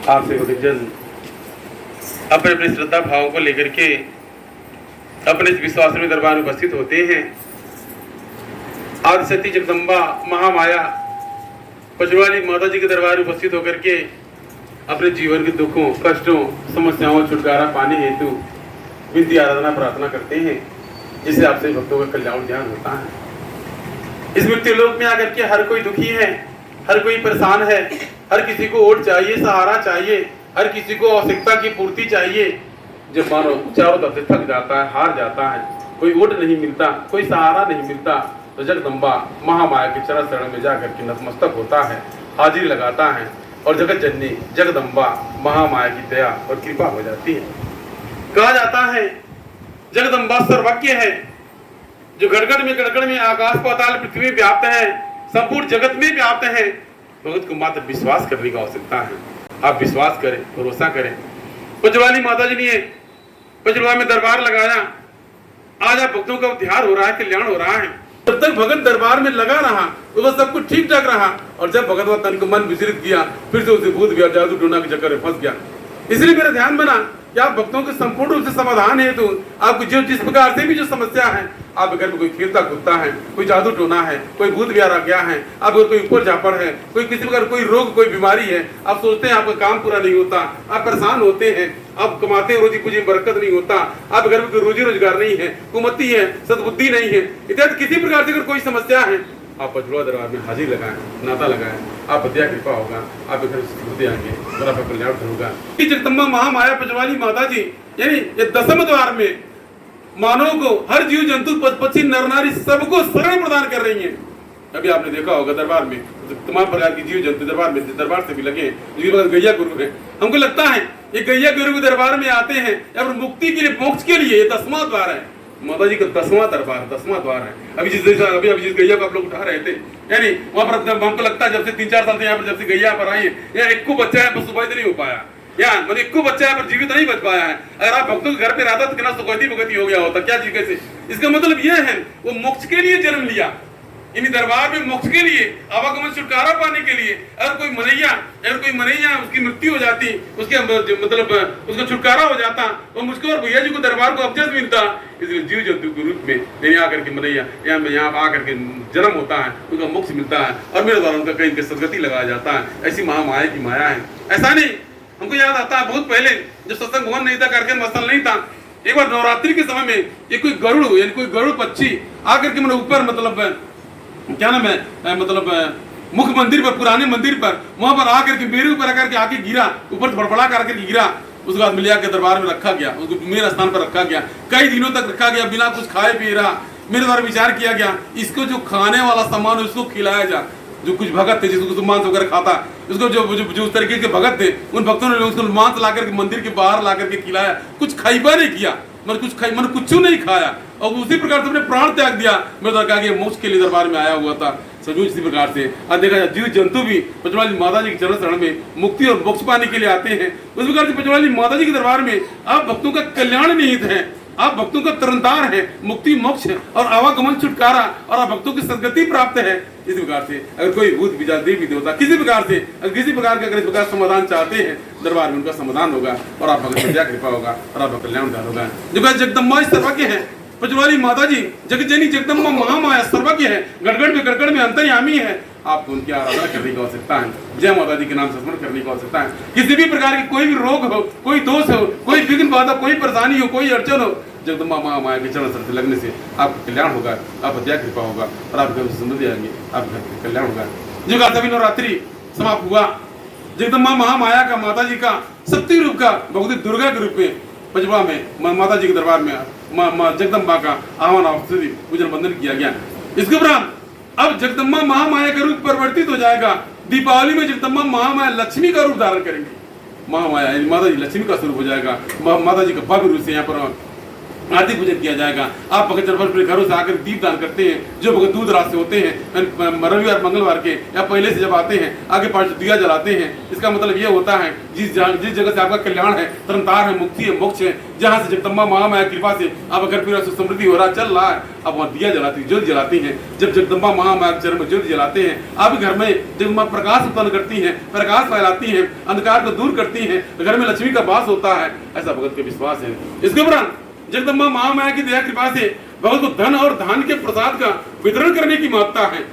आपसे भक्तजन अपने अपने श्रद्धा भावों को लेकर के अपने विश्वास में दरबार में उपस्थित होते हैं। आदिशक्ति जगदम्बा महामाया पचवाली माता जी के दरबार में उपस्थित होकर के अपने जीवन के दुखों, कष्टों, समस्याओं छुटकारा पाने हेतु विनती आराधना प्रार्थना करते हैं, जिससे आपसे भक्तों का कल्याण ध्यान होता है। इस मृत्यु लोक में आकर के हर कोई दुखी है, हर कोई परेशान है, हर किसी को ओट चाहिए, सहारा चाहिए, हर किसी को आवश्यकता की पूर्ति चाहिए। जब मानो चारों तरफ से थक जाता है, हार जाता है, कोई ओट नहीं मिलता, कोई सहारा नहीं मिलता, तो जगदम्बा महामाया के चरण शरण में जाकर के नतमस्तक होता है, हाजिरी लगाता है और जगत जननी जगदम्बा महामाया की दया और कृपा हो जाती है। कहा जाता है जगदम्बा सर्वज्ञ है, जो गड़गड़ में आकाश पाताल पृथ्वी व्याप्त है, संपूर्ण जगत में व्याप्त है। भगत को मात्र विश्वास करने की आवश्यकता है। आप विश्वास करें, भरोसा करें। पचवाली माता जी ने पचवा में दरबार लगाया, आज आप भक्तों का उद्धार हो रहा है, कल्याण हो रहा है। जब तक भगत दरबार में लगा रहा तो वह सब कुछ ठीक ठाक रहा, और जब भगत वह तन को मन विचलित किया, फिर से उसे भूत व्याध जादू टोना के चक्कर में फंस गया। इसलिए मेरा ध्यान बना कि आप भक्तों के संपूर्ण रूप से समाधान है, तो आपको जो जिस प्रकार से भी जो समस्या है, आप घर में कोई खेलता कूदता है, कोई जादू टोना है, कोई भूत व्यार आ गया है, आप कोई ऊपर झापर है, कोई किसी प्रकार कोई रोग, कोई बीमारी है, आप सोचते हैं आपका काम पूरा नहीं होता, आप परेशान होते हैं, आप कमाते हैं रोजी पूजी बरकत नहीं होता, आप घर में कोई रोजी रोजगार नहीं है, कुमति है, सद्बुद्धि नहीं है, इत्यादि किसी प्रकार से अगर कोई समस्या है, आप पचवा दरबार में हाजिर लगाएं, नाता लगाएं, आप दया कृपा होगा, आप घर होते आएंगे और आपका कल्याण होगा। जगदम्बा महामाया पचवाली माता जी यानी ये दसम द्वार में मानव को, हर जीव जंतु पक्षी नर नारी सबको शरण प्रदान कर रही हैं। अभी आपने देखा होगा दरबार में तमाम प्रकार की जीव जंतु दरबार से भी लगे, गैया गुरु है। हमको लगता है ये गैया गुरु के दरबार में आते हैं या मुक्ति के लिए, मोक्ष के लिए, ये 10वां द्वार है माता जी का, 10वां दरबार, 10वां द्वार है। अभी जिस गैया को आप लोग उठा रहे थे, यानी वहां पर हमको लगता है जब से 3-4 साल से यहाँ पर जब से गैया पर आई है, यहाँ एक को बच्चा है, सुबह नहीं हो पाया, यहाँ मतलब एक को बच्चा है पर जीवित नहीं बच पाया है। अगर आप भक्तों के घर पे रहता तो कितना सुगति भगति हो गया होता, क्या जी कैसे। इसका मतलब यह है वो मोक्ष के लिए जन्म लिया, इन दरबार में मोक्ष के लिए, आवागमन छुटकारा पाने के लिए। अगर कोई मनैया उसकी मृत्यु हो जाती, उसके मतलब उसका छुटकारा हो जाता, तो मुझको और भैया जी को दरबार को अवजस मिलता। इसलिए जीव जंतु के रूप में यहाँ आकर के मनैया यहाँ आकर के जन्म होता है, उनका मोक्ष मिलता है और मेरे द्वारा उनका कहीं सदगति लगाया जाता है। ऐसी महामाया की माया है। ऐसा नहीं, हमको याद आता है बहुत पहले जब सत्संग भवन नहीं था, कार्यक्रम स्थल नहीं था, एक बार नवरात्रि के समय में ये कोई गरुड़ यानी कोई गरुड़ पक्षी आकर के मतलब ऊपर मतलब क्या नाम है मतलब मुख्य मंदिर पर, पुराने मंदिर पर, वहां पर आकर के मेरे ऊपर आकर के आके गिरा, ऊपर से फड़फड़ा करके गिरा। उसके बाद मिलिया के दरबार में रखा गया, उसको मेरे स्थान पर रखा गया, कई दिनों तक रखा गया बिना कुछ खाए पिए रहा। मेरे द्वारा विचार किया गया इसको जो खाने वाला सामान है उसको खिलाया जा। जो कुछ भगत थे जिसको मांस वगैरह खाता, उसको जो उस तरीके के भगत थे, उन भक्तों ने उसको मांस ला करके मंदिर के बाहर ला करके खिलाया। कुछ खाइबा नहीं किया, मैंने कुछ नहीं खाया और उसी प्रकार से अपने प्राण त्याग दिया। मेरे द्वारा कहा मोक्ष के लिए दरबार में आया हुआ था। सभी इसी प्रकार से और देखा जाए जीव जंतु भी पचवाली माता जी के चरण शरण में मुक्ति और मोक्ष पाने के लिए आते हैं। उस प्रकार से पचवाली माता जी के दरबार में आप भक्तों का कल्याण निहित है, आप भक्तों का तरनतार है, मुक्ति मोक्ष और आवागमन छुटकारा, और आप भक्तों की सदगति प्राप्त है। इस प्रकार से अगर कोई भूत विचार देवी देवता किसी प्रकार से किसी प्रकार का अगर इस प्रकार समाधान चाहते हैं, दरबार में उनका समाधान होगा और आप भगत कृपा होगा और आपका कल्याण होगा। जो जगदम्बा सर्वज्ञ है, पचवाली माता जी जगजनी जगदम्बा महामाया सर्वज्ञ है, गड़गड़ में अंतर्यामी है। आपको उनकी आराधना करने की आवश्यकता है, जय माता जी के नाम से स्मरण करने की आवश्यकता है। किसी भी प्रकार की कोई भी रोग हो, कोई दोष हो, कोई विघ्न बाधा, कोई परेशानी हो, कोई अड़चन हो, जगदम्बा महामाया के चरण से लगने से आपका कल्याण होगा, आप दया कृपा होगा और आप घर से समृद्धि आएंगे, आप घर का कल्याण होगा। जो गाता नवरात्रि समाप्त हुआ, जगदम्बा महामाया का, माता जी का शक्ति रूप का, भगवती दुर्गा के रूप में पचवा में माता जी के दरबार में जगदम्बा का आह्वान पूजन बंधन किया गया। इसके उपरांत अब जगदम्बा महामाया का रूप परिवर्तित हो जाएगा। दीपावली में जगदम्बा महामाया लक्ष्मी का रूप धारण करेंगे। महामाया माता जी लक्ष्मी का स्वरूप हो जाएगा। माता जी का भव्य रूप से यहाँ पर आरती पूजन किया जाएगा। आप भगत जनवर अपने घरों से आकर दीप दान करते हैं, जो भगत दूर रात से होते हैं रविवार मंगलवार के या पहले से जब आते हैं आगे 5 दिया जलाते हैं। इसका मतलब ये होता है जिस जगह से आपका कल्याण है, तरनतार है, मुक्ति है, मोक्ष है, जहाँ से जगदम्बा महामाया कृपा से आप घर पूरा सुख समृद्धि हो रहा चल रहा है, आप वहाँ दिया जलाती ज्योति जलाती हैं। जब जगदम्बा महामाया चरण में ज्योति जलाते हैं, आप घर में जगदम्बा प्रकाश उत्पन्न करती हैं, प्रकाश फैलाती हैं, अंधकार को दूर करती हैं, घर में लक्ष्मी का वास होता है, ऐसा भगत का विश्वास है। इसके उपरांत जगदम्बा महामाया की दया कृपा से भगत को धन और धान के प्रसाद का वितरण करने की महत्ता है।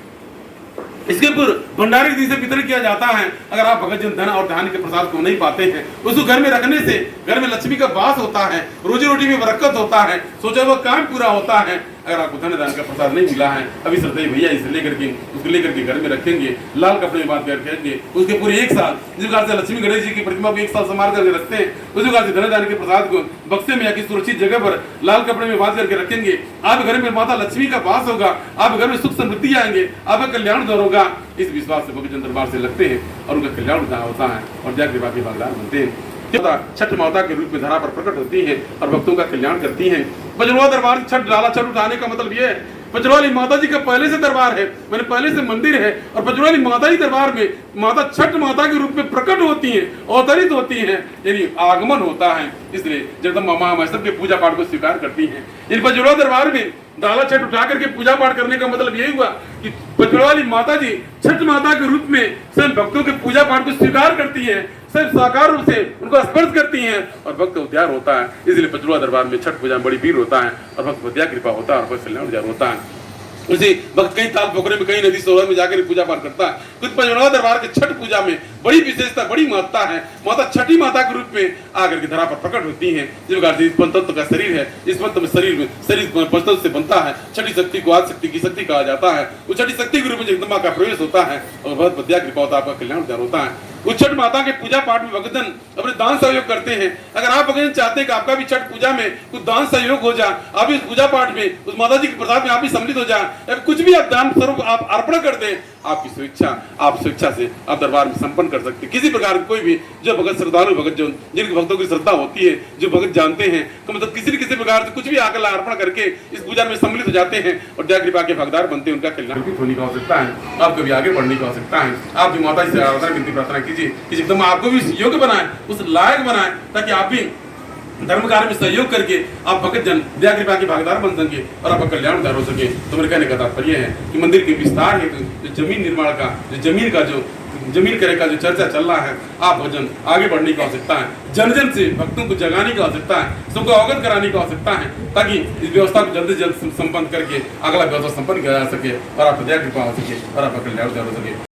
इसके ऊपर भंडारे विधि से वितरण किया जाता है। अगर आप भगत जन धन और धान के प्रसाद को नहीं पाते हैं, उसको घर में रखने से घर में लक्ष्मी का वास होता है, रोजी रोटी में बरकत होता है, सोचा हुआ काम पूरा होता है। अगर आपको धन दान का प्रसाद नहीं मिला है, अभी श्रद्धेय भैया इसे लेकर के उसको लेकर के घर में रखेंगे, लाल कपड़े में बांध कर रखेंगे, उसके पूरे 1 साल जिस प्रकार से लक्ष्मी गणेश जी की प्रतिमा को 1 साल संभाल करके रखते हैं, उसी प्रकार से धन दान के प्रसाद को बक्से में या किसी सुरक्षित जगह पर लाल कपड़े में बांध करके रखेंगे। आप घर में माता लक्ष्मी का वास होगा, आप घर में सुख समृद्धि आएंगे, आपका कल्याण दूर होगा। इस विश्वास से भगत जन दरबार से लगते हैं और उनका कल्याण होता है और जय कृपा के भागीदार बनते हैं। छठ माता के रूप में धरा पर प्रकट होती है और भक्तों का कल्याण करती हैं। पचरुआ दरबार छठ डाला छठ उठाने का मतलब ये है, पचरुआ माता जी का पहले से दरबार है, मैंने पहले से मंदिर है और पचरुआ माता जी दरबार में माता छठ माता के रूप में प्रकट होती हैं, अवतरित होती हैं, यानी आगमन होता है। इसलिए जगदम्बा मां सबके पूजा पाठ को स्वीकार करती हैं। इन पचरुआ दरबार में डाला छठ उठा करके पूजा पाठ करने का मतलब यही हुआ कि पचरुआ वाली माता जी छठ माता के रूप में सब भक्तों के पूजा पाठ को स्वीकार करती है, सब साकार रूप से उनको स्पर्श करती हैं और भक्त उद्धार होता है। इसलिए पचरुआ दरबार में छठ पूजा में बड़ी भीड़ होता है और भक्त को दया कृपा होता है और भक्त कल्याण उद्धार होता है। उसी भक्त कई ताल पोखरे में कई नदी सरोवर में जाकर पूजा पाठ करता है। कुछ पचरुआ दरबार के छठ पूजा में बड़ी विशेषता बड़ी महत्ता है। माता छठी माता के रूप में आकर के धरा पर प्रकट होती हैं। जिस प्रकार से पंचतत्व का शरीर है, इस पंचतत्व में शरीर पंचतत्व से बनता है। छठी शक्ति को आदि शक्ति की शक्ति कहा जाता है। उस छठी शक्ति के रूप में जगदम्बा का प्रवेश होता है और बहुत दया कृपा होता है, आपका कल्याण उद्धार होता है। उस छठ माता के पूजा पाठ में भक्तजन अपने दान सहयोग करते हैं। अगर आप भक्तजन चाहते हैं कि आपका भी छठ पूजा में कुछ दान सहयोग हो जाए, आप इस पूजा पाठ में उस माता जी के प्रसाद में आप भी सम्मिलित हो जाए, या कुछ भी आप दान स्वरूप आप अर्पण कर दें, आपकी स्वेच्छा आप स्वेच्छा से आप दरबार में संपन्न कर सकते हैं। किसी प्रकार कोई भी जो भगत श्रद्धालु भगत जो जिनके भक्तों की श्रद्धा होती है, जो भगत जानते हैं तो मतलब किसी न किसी प्रकार से कुछ भी आकर अर्पण करके इस पूजा में सम्मिलित हो जाते हैं और दया कृपा के भागीदार बनते हैं। उनका कल्याण होने की आवश्यकता है, आप कभी आगे बढ़ने की आवश्यकता है। आप भी माता जी से आराधना विनती प्रार्थना कीजिए कि एकदम आपको भी योग्य बनाए, उस लायक बनाए, ताकि आप भी धर्म कार्य में सहयोग करके आप भगत जन दया कृपा के भागीदार बन सके और आपका कल्याण उद्धार हो सके। तो मेरे कहने का तात्पर्य है कि मंदिर के विस्तार है, जो जमीन निर्माण का जो जमीन करे का जो चर्चा चल रहा है, आप भजन आगे बढ़ने की आवश्यकता है। जन जन से भक्तों को जगाने की आवश्यकता है, सबको अवगत कराने की आवश्यकता है, ताकि इस व्यवस्था को जल्द से जल्द संपन्न करके अगला व्यवस्था संपन्न किया जा सके और आप दया कृपा हो सके और आपका कल्याण उद्धार हो सके।